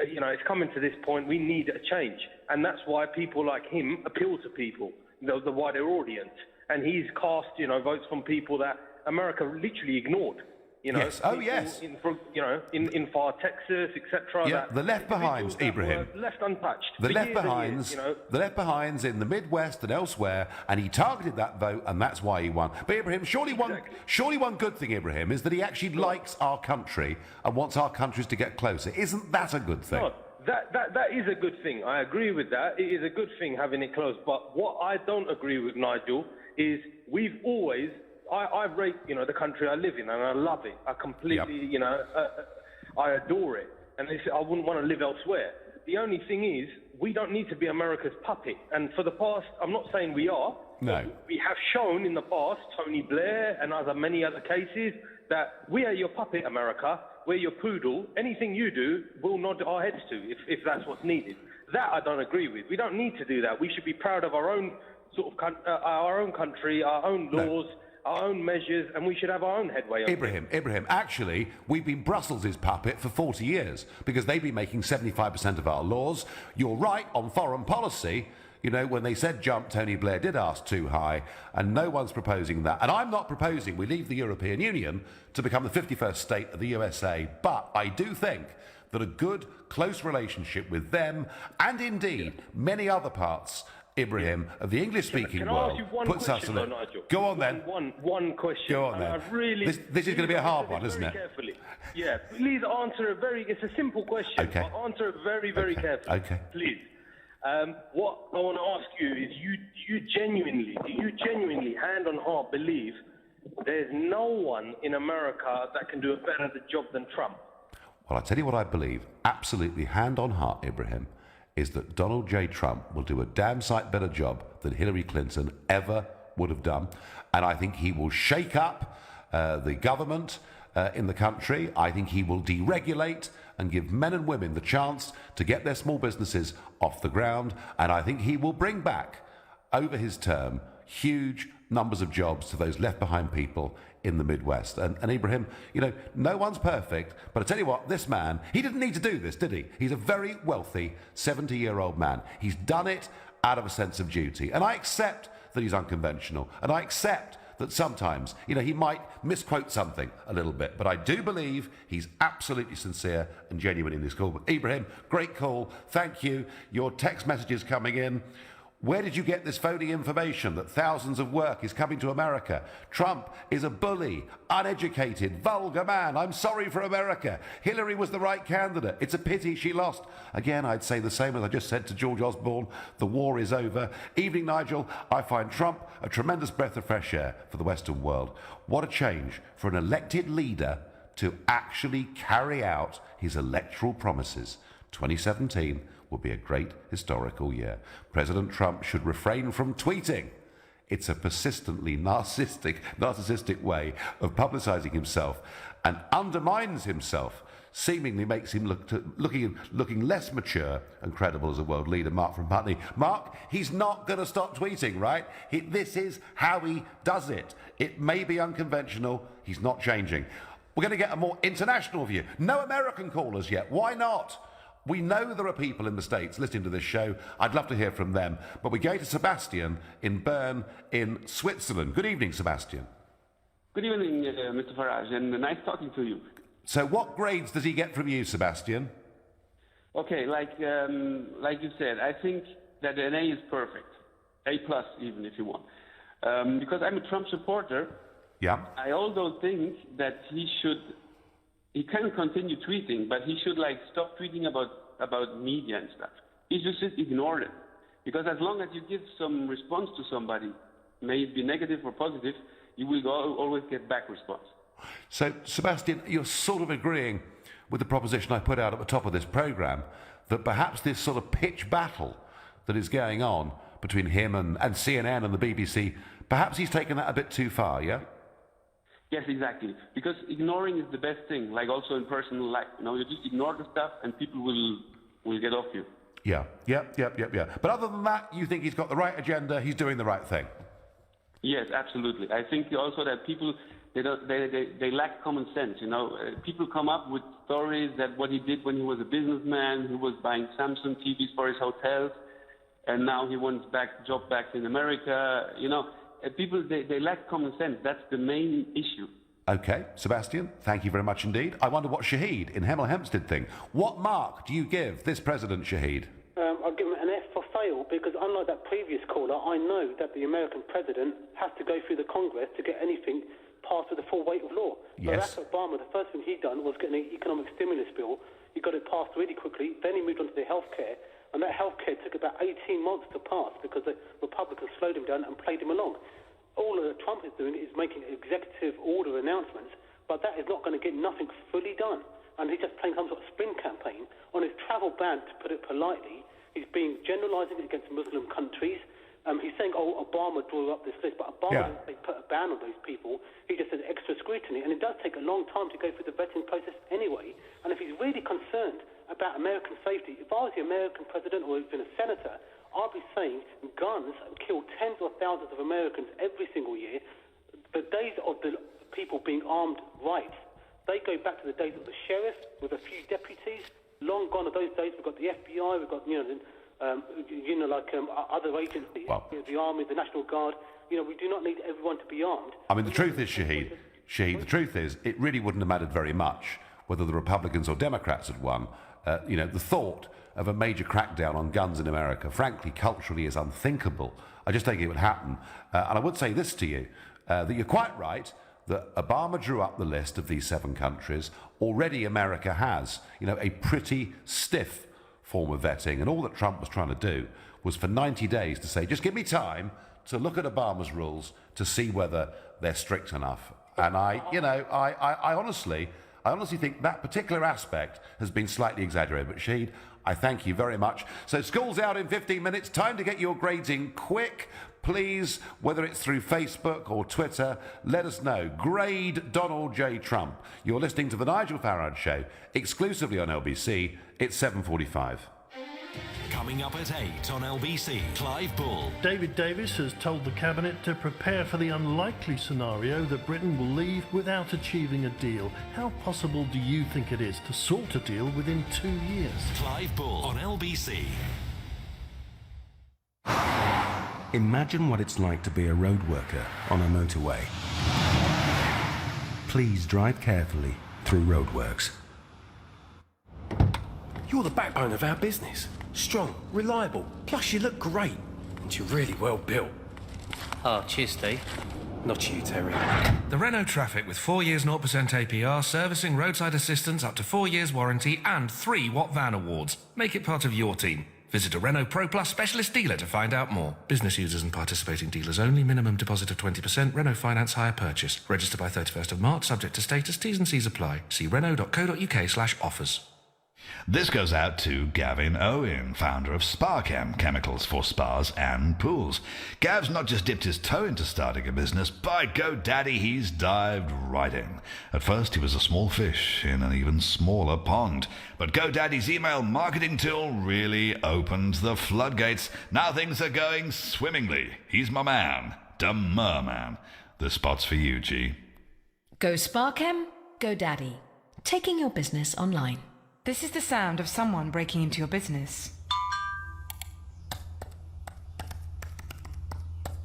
You know, it's coming to this point, we need a change. And that's why people like him appeal to people, the wider audience. And he's cast, you know, votes from people that America literally ignored. You know, yes. Oh, yes. In far Texas, etc. Yeah, the left behinds, Ibrahim. Left untouched. The left behinds, the left behinds in the Midwest and elsewhere, and he targeted that vote, and that's why he won. But Ibrahim, surely one good thing, Ibrahim, is that he actually likes our country and wants our countries to get closer. Isn't that a good thing? No, that is a good thing. I agree with that. It is a good thing having it close. But what I don't agree with, Nigel, is we've always, I rate, the country I live in, and I love it. I completely, I adore it. And I wouldn't want to live elsewhere. The only thing is, we don't need to be America's puppet. And for the past, I'm not saying we are. No. We have shown in the past, Tony Blair and many other cases, that we are your puppet, America. We're your poodle. Anything you do, we'll nod our heads to, if that's what's needed. That I don't agree with. We don't need to do that. We should be proud of our own our own country, our own laws, our own measures, and we should have our own headway. Ibrahim, actually, we've been Brussels' puppet for 40 years because they've been making 75% of our laws. You're right on foreign policy. When they said jump, Tony Blair did ask too high, and no one's proposing that. And I'm not proposing we leave the European Union to become the 51st state of the USA, but I do think that a good, close relationship with them, and indeed many other parts, Ibrahim, of the English-speaking world, puts us on it. Nigel? Go on then. One question. Go on then. This is going to be a hard one, isn't it? Carefully. Yeah, please answer it's a simple question. Okay. But answer it very, very carefully. Okay. Please. What I want to ask you is, do you genuinely, hand on heart, believe there's no one in America that can do a better job than Trump? Well, I tell you what I believe, absolutely hand on heart, Ibrahim, is that Donald J. Trump will do a damn sight better job than Hillary Clinton ever would have done. And I think he will shake up the government in the country. I think he will deregulate and give men and women the chance to get their small businesses off the ground. And I think he will bring back, over his term, huge numbers of jobs to those left behind people in the Midwest. And Ibrahim, no one's perfect, but I tell you what, this man, he didn't need to do this, did he? He's a very wealthy 70-year-old man. He's done it out of a sense of duty. And I accept that he's unconventional, and I accept that sometimes, he might misquote something a little bit, but I do believe he's absolutely sincere and genuine in this call. But Ibrahim, great call. Thank you. Your text messages coming in. Where did you get this phony information that thousands of work is coming to America? Trump is a bully, uneducated, vulgar man. I'm sorry for America. Hillary was the right candidate. It's a pity she lost. Again, I'd say the same as I just said to George Osborne. The war is over. Evening, Nigel. I find Trump a tremendous breath of fresh air for the Western world. What a change for an elected leader to actually carry out his electoral promises. 2017 will be a great historical year. President Trump should refrain from tweeting. It's a persistently narcissistic way of publicizing himself and undermines himself, seemingly makes him looking less mature and credible as a world leader. Mark from Putney. Mark, he's not going to stop tweeting, right? This is how he does it. It may be unconventional. He's not changing. We're going to get a more international view. No American callers yet. Why not? We know there are people in the States listening to this show. I'd love to hear from them. But we're going to Sebastian in Bern in Switzerland. Good evening, Sebastian. Good evening, Mr. Farage, and nice talking to you. So what grades does he get from you, Sebastian? Okay, like you said, I think that an A is perfect. A plus even, if you want. Because I'm a Trump supporter. Yeah. I also think that he can continue tweeting, but he should stop tweeting about media and stuff. He should just ignore it. Because as long as you give some response to somebody, may it be negative or positive, you will always get back response. So, Sebastian, you're sort of agreeing with the proposition I put out at the top of this programme, that perhaps this sort of pitch battle that is going on between him and CNN and the BBC, perhaps he's taken that a bit too far, yeah? Yes, exactly. Because ignoring is the best thing. Like also in personal life, you just ignore the stuff and people will get off you. Yeah. But other than that, you think he's got the right agenda, he's doing the right thing? Yes, absolutely. I think also that people, they lack common sense, People come up with stories that what he did when he was a businessman, he was buying Samsung TVs for his hotels, and now he wants job back in America, People, they lack common sense. That's the main issue. Okay, Sebastian, thank you very much indeed. I wonder what Shahid in Hemel Hempstead think. What mark do you give this president, Shahid? I'll give him an F for fail, because unlike that previous caller, I know that the American president has to go through the Congress to get anything passed with the full weight of law. Yes. So Barack Obama, the first thing he done was get an economic stimulus bill. He got it passed really quickly. Then he moved on to the healthcare. And that healthcare took about 18 months to pass because the Republicans slowed him down and played him along. All that Trump is doing is making executive order announcements, but that is not going to get nothing fully done. And he's just playing some sort of spin campaign on his travel ban, to put it politely. He's being generalising it against Muslim countries. He's saying, Obama drew up this list, but Obama didn't say put a ban on those people. He just says extra scrutiny, and it does take a long time to go through the vetting process anyway. And if he's really concerned about American safety, if I was the American president or even a senator, I'd be saying guns kill tens of thousands of Americans every single year. The days of the people being armed right, they go back to the days of the sheriff with a few deputies. Long gone are those days. We've got the FBI, we've got, other agencies, the Army, the National Guard. We do not need everyone to be armed. I mean, the truth is, Shahid, the truth is, it really wouldn't have mattered very much whether the Republicans or Democrats had won. The thought of a major crackdown on guns in America, frankly, culturally, is unthinkable. I just think it would happen. And I would say this to you, that you're quite right that Obama drew up the list of these 7 countries. Already America has, a pretty stiff form of vetting, and all that Trump was trying to do was for 90 days to say, just give me time to look at Obama's rules to see whether they're strict enough. And I honestly think that particular aspect has been slightly exaggerated. But Shahid, I thank you very much. So school's out in 15 minutes. Time to get your grades in quick. Please, whether it's through Facebook or Twitter, let us know. Grade Donald J. Trump. You're listening to The Nigel Farage Show, exclusively on LBC. It's 7:45. Coming up at 8 on LBC, Clive Bull. David Davis has told the Cabinet to prepare for the unlikely scenario that Britain will leave without achieving a deal. How possible do you think it is to sort a deal within 2 years? Clive Bull on LBC. Imagine what it's like to be a road worker on a motorway. Please drive carefully through roadworks. You're the backbone of our business. Strong, reliable, plus you look great. And you're really well built. Oh, cheers, Steve. Not you, Terry. The Renault Traffic with 4 years 0% APR, servicing, roadside assistance, up to 4 years warranty and 3 Watt Van Awards. Make it part of your team. Visit a Renault Pro Plus specialist dealer to find out more. Business users and participating dealers only. Minimum deposit of 20%. Renault Finance hire purchase. Register by 31st of March. Subject to status. T's and C's apply. See renault.co.uk/offers. This goes out to Gavin Owen, founder of SpaChem, chemicals for spas and pools. Gav's not just dipped his toe into starting a business, by GoDaddy he's dived right in. At first he was a small fish in an even smaller pond, but GoDaddy's email marketing tool really opened the floodgates. Now things are going swimmingly. He's my man, the merman. This spot's for you, G. Go SpaChem, GoDaddy. Taking your business online. This is the sound of someone breaking into your business.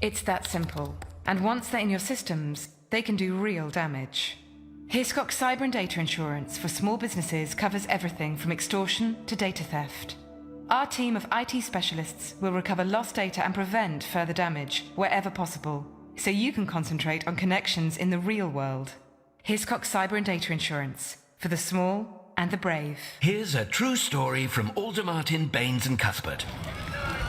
It's that simple. And once they're in your systems, they can do real damage. Hiscox Cyber and Data Insurance for small businesses covers everything from extortion to data theft. Our team of IT specialists will recover lost data and prevent further damage wherever possible, so you can concentrate on connections in the real world. Hiscox Cyber and Data Insurance for the small and the brave. Here's a true story from Alder Martin, Baines and Cuthbert.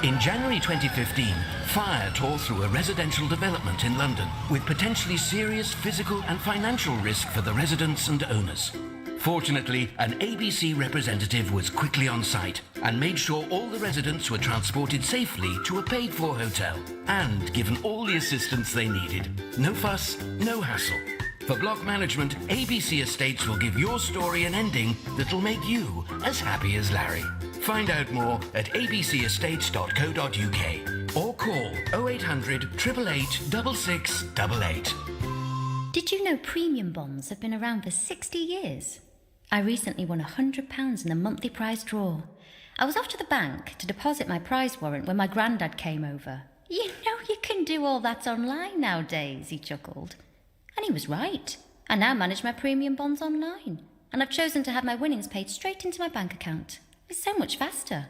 In January 2015, fire tore through a residential development in London with potentially serious physical and financial risk for the residents and owners. Fortunately, an ABC representative was quickly on site and made sure all the residents were transported safely to a paid-for hotel and given all the assistance they needed. No fuss, no hassle. For block management, ABC Estates will give your story an ending that'll make you as happy as Larry. Find out more at abcestates.co.uk or call 0800 888 6688. Did you know premium bonds have been around for 60 years? I recently won £100 in a monthly prize draw. I was off to the bank to deposit my prize warrant when my granddad came over. You know you can do all that online nowadays, he chuckled. And he was right. I now manage my premium bonds online, and I've chosen to have my winnings paid straight into my bank account. It's so much faster.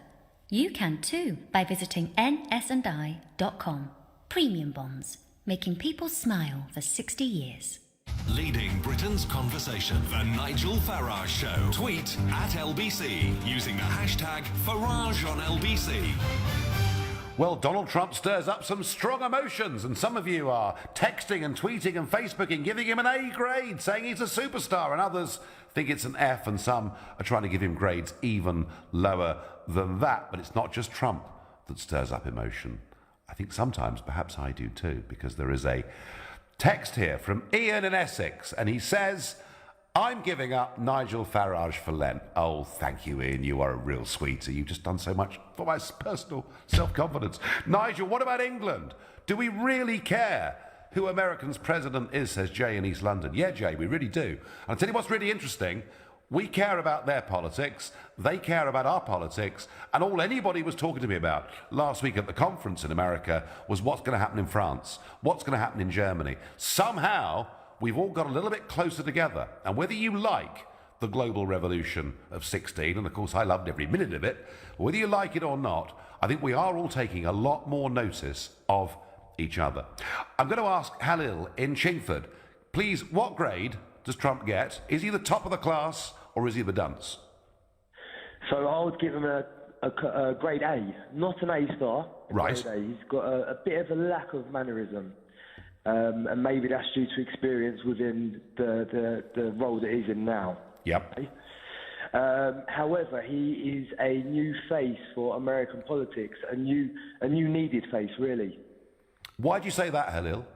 You can too by visiting nsandi.com. Premium bonds, making people smile for 60 years. Leading Britain's conversation, The Nigel Farage Show. Tweet at LBC using the hashtag Farage on LBC. Well, Donald Trump stirs up some strong emotions, and some of you are texting and tweeting and Facebooking, giving him an A grade, saying he's a superstar, and others think it's an F, and some are trying to give him grades even lower than that. But it's not just Trump that stirs up emotion. I think sometimes perhaps I do too, because there is a text here from Ian in Essex, and he says, I'm giving up Nigel Farage for Lent. Oh, thank you, Ian. You are a real sweetie. You've just done so much for my personal self-confidence. Nigel, what about England? Do we really care who America's president is, says Jay in East London. Yeah, Jay, we really do. And I'll tell you what's really interesting. We care about their politics, they care about our politics, and all anybody was talking to me about last week at the conference in America was what's going to happen in France, what's going to happen in Germany. Somehow, we've all got a little bit closer together. And whether you like the global revolution of 16, and of course I loved every minute of it, whether you like it or not, I think we are all taking a lot more notice of each other. I'm going to ask Halil in Chingford, please, what grade does Trump get? Is he the top of the class or is he the dunce? So I would give him a grade A, not an A star. Right. Grade A. He's got a bit of a lack of mannerism. And maybe that's due to experience within the role that he's in now. Yep. However, he is a new face for American politics, a new needed face, really. Why do you say that, Halil?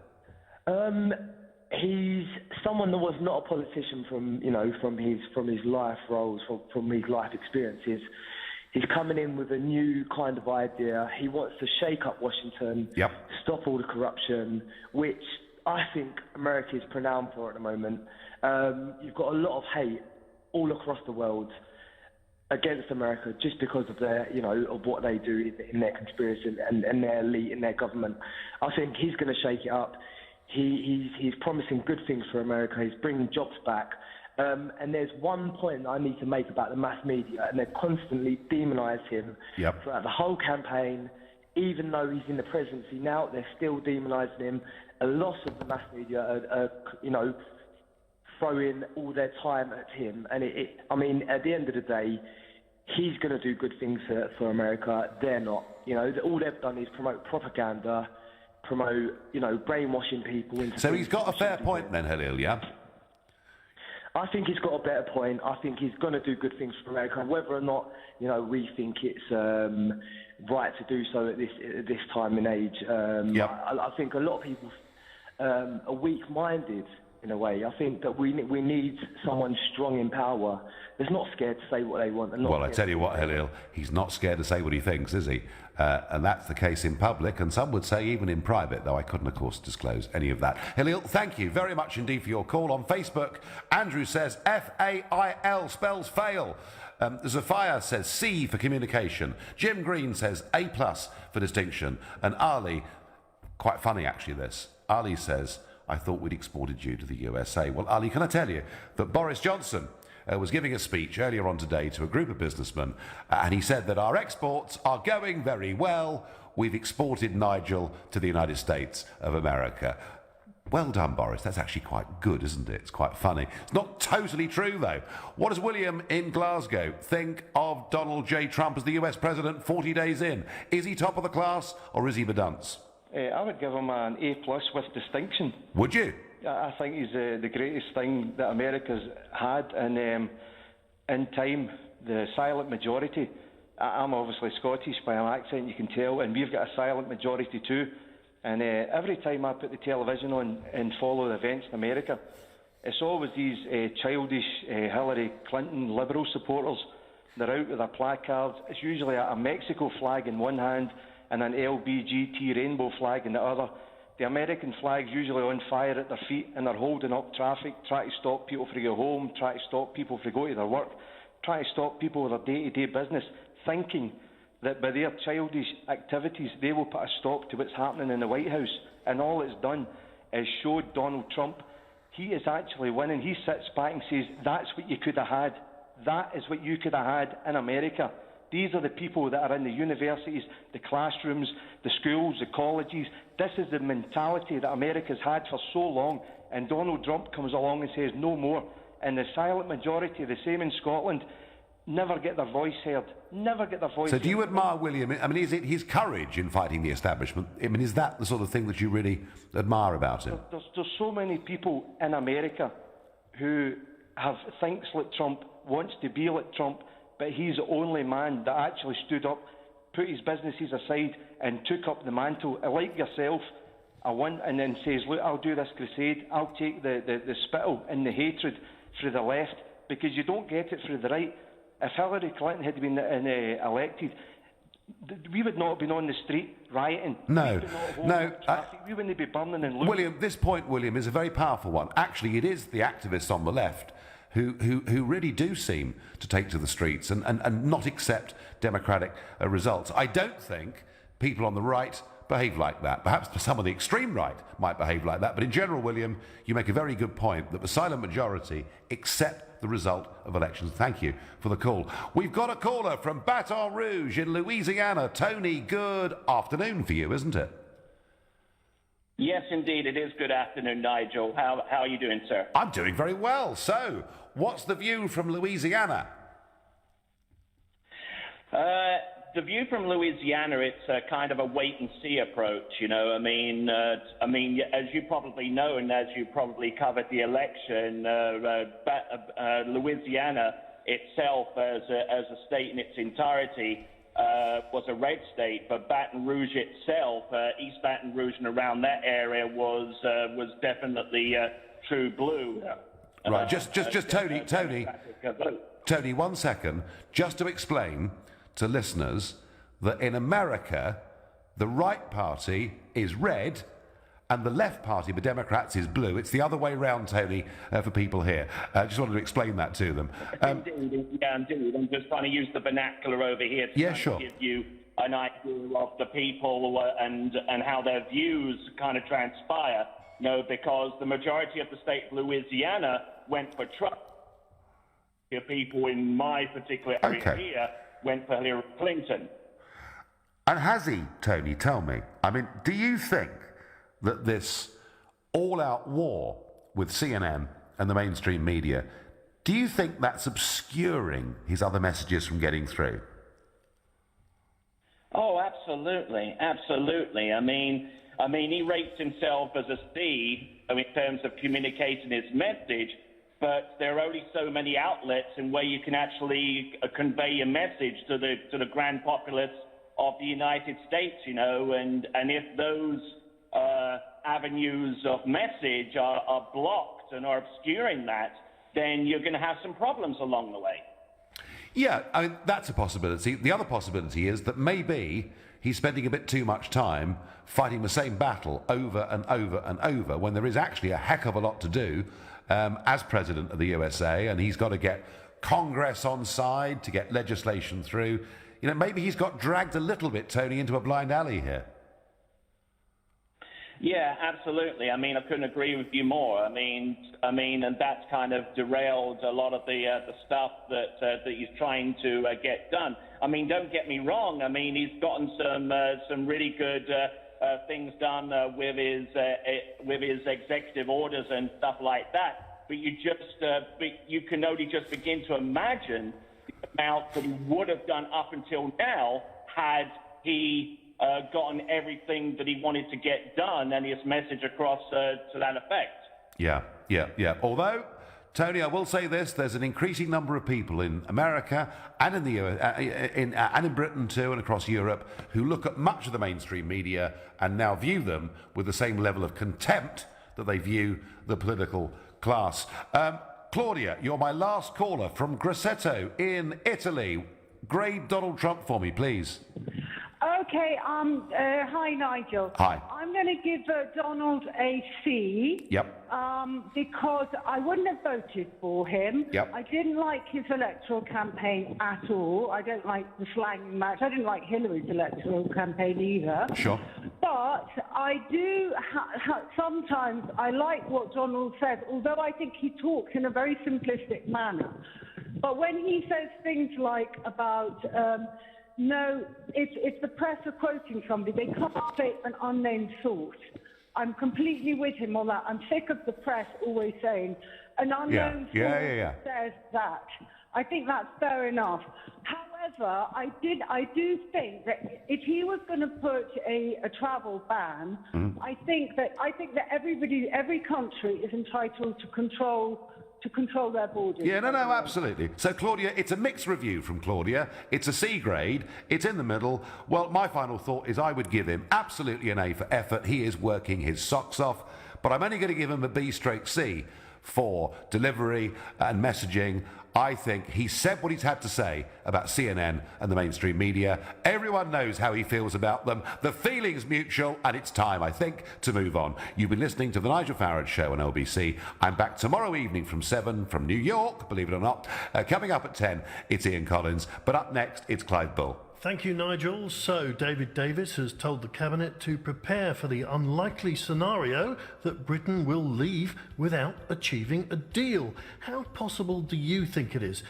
He's someone that was not a politician from his life roles, from his life experiences. He's coming in with a new kind of idea. He wants to shake up Washington, stop all the corruption, which I think America is renowned for at the moment. You've got a lot of hate all across the world against America just because of their, of what they do in their conspiracy and their elite in their government. I think he's going to shake it up. He's promising good things for America. He's bringing jobs back. And there's one point I need to make about the mass media, and they constantly demonise him throughout the whole campaign. Even though he's in the presidency now, they're still demonising him. A lot of the mass media are throwing all their time at him. And at the end of the day, he's going to do good things for America. They're not. All they've done is promote propaganda, brainwashing people. So he's got a fair point then, Halil, yeah? I think he's got a better point. I think he's going to do good things for America. Whether or not, we think it's right to do so at this time in age. I think a lot of people are weak-minded in a way. I think that we need someone strong in power that's not scared to say what they want. Well, I tell you what, Halil, he's not scared to say what he thinks, is he? And that's the case in public, and some would say even in private, though I couldn't, of course, disclose any of that. Halil, thank you very much indeed for your call. On Facebook, Andrew says F-A-I-L spells fail. Zafia says C for communication. Jim Green says A+ for distinction. And Ali, quite funny actually this, Ali says, I thought we'd exported you to the USA. Well, Ali, can I tell you that Boris Johnson was giving a speech earlier on today to a group of businessmen, and he said that our exports are going very well. We've exported Nigel to the United States of America. Well done, Boris. That's actually quite good, isn't it? It's quite funny. It's not totally true, though. What does William in Glasgow think of Donald J. Trump as the US president 40 days in? Is he top of the class or is he the dunce? I would give him an A+ with distinction. Would you? I think he's the greatest thing that America's had, and in time, the silent majority. I'm obviously Scottish by an accent, you can tell, and we've got a silent majority too. And every time I put the television on and follow the events in America, it's always these childish Hillary Clinton liberal supporters. They're out with their placards. It's usually a Mexico flag in one hand and an LBGT rainbow flag in the other. The American flag's usually on fire at their feet, and they're holding up traffic, trying to stop people from going home, trying to stop people from going to their work, trying to stop people with their day-to-day business, thinking that by their childish activities they will put a stop to what's happening in the White House. And all it's done is show Donald Trump he is actually winning. He sits back and says, that's what you could have had. That is what you could have had in America. These are the people that are in the universities, the classrooms, the schools, the colleges. This is the mentality that America's had for so long, and Donald Trump comes along and says no more. And the silent majority, the same in Scotland, never get their voice heard. Never get their voice So heard. do you admire William? I mean, is it his courage in fighting the establishment? I mean, is that the sort of thing that you really admire about him? There's so many people in America who thinks like Trump, wants to be like Trump, but he's the only man that actually stood up, put his businesses aside and took up the mantle. Like yourself, I went and then says, look, I'll do this crusade. I'll take the spittle and the hatred through the left, because you don't get it through the right. If Hillary Clinton had been elected, we would not have been on the street rioting. No, We wouldn't be burning and looting. William, this point, William, is a very powerful one. Actually, it is the activists on the left who really do seem to take to the streets and not accept democratic results. I don't think people on the right behave like that. Perhaps some of the extreme right might behave like that, but in general, William, you make a very good point that the silent majority accept the result of elections. Thank you for the call. We've got a caller from Baton Rouge in Louisiana. Tony, good afternoon for you, isn't it? Yes, indeed. It is. Good afternoon, Nigel. How are you doing, sir? I'm doing very well. So, what's the view from Louisiana? The view from Louisiana, it's a kind of a wait-and-see approach, you know. I mean, as you probably know, and as you probably covered the election, Louisiana itself, as a state in its entirety, was a red state, but Baton Rouge itself, East Baton Rouge and around that area, was definitely true blue. Right, just Tony, 1 second, just to explain to listeners that in America, the right party is red and the left party, the Democrats, is blue. It's the other way round, Tony, for people here. Just wanted to explain that to them. Indeed. I'm just trying to use the vernacular over here to give you an idea of the people and how their views kind of transpire. You know, because the majority of the state of Louisiana went for Trump. The people in my particular area here went for Hillary Clinton. And has he, Tony, tell me, I mean, do you think that this all-out war with CNN and the mainstream media, do you think that's obscuring his other messages from getting through? Oh, absolutely, absolutely. I mean, he rates himself as a C in terms of communicating his message, but there are only so many outlets in where you can actually convey a message to the grand populace of the United States, you know, and if those avenues of message are blocked and are obscuring that, then you're going to have some problems along the way. Yeah, I mean, that's a possibility. The other possibility is that maybe he's spending a bit too much time fighting the same battle over and over and over when there is actually a heck of a lot to do as President of the USA, and he's got to get Congress on side to get legislation through. You know, maybe he's got dragged a little bit, Tony, into a blind alley here. Yeah, absolutely. I mean, I couldn't agree with you more. I mean, and that's kind of derailed a lot of the stuff that he's trying to get done. I mean, don't get me wrong. I mean, he's gotten some really good things done with his executive orders and stuff like that. But you can only just begin to imagine the amount that he would have done up until now had he gotten everything that he wanted to get done and his message across to that effect. Yeah. Although, Tony, I will say this: there's an increasing number of people in America and in the and in Britain too, and across Europe, who look at much of the mainstream media and now view them with the same level of contempt that they view the political class. Claudia, you're my last caller from Grosseto in Italy. Grade Donald Trump for me, please. Okay, hi Nigel. Hi. I'm going to give Donald a C. Yep. Because I wouldn't have voted for him. Yep. I didn't like his electoral campaign at all. I don't like the slang match. I didn't like Hillary's electoral campaign either. Sure. But I do sometimes I like what Donald says, although I think he talks in a very simplistic manner. But when he says things like about no, if the press are quoting somebody, they can't say an unnamed source. I'm completely with him on that. I'm sick of the press always saying an unknown source says that. I think that's fair enough. However, I do think that if he was going to put a travel ban, I think that every country is entitled to control their borders. Yeah, no, absolutely. So, Claudia, it's a mixed review from Claudia. It's a C grade. It's in the middle. Well, my final thought is I would give him absolutely an A for effort. He is working his socks off. But I'm only going to give him a B/C for delivery and messaging. I think he said what he's had to say about CNN and the mainstream media. Everyone knows how he feels about them. The feeling's mutual, and it's time, I think, to move on. You've been listening to The Nigel Farage Show on LBC. I'm back tomorrow evening from 7 from New York, believe it or not. Coming up at 10, it's Ian Collins. But up next, it's Clive Bull. Thank you, Nigel. So, David Davis has told the Cabinet to prepare for the unlikely scenario that Britain will leave without achieving a deal. How possible do you think it is?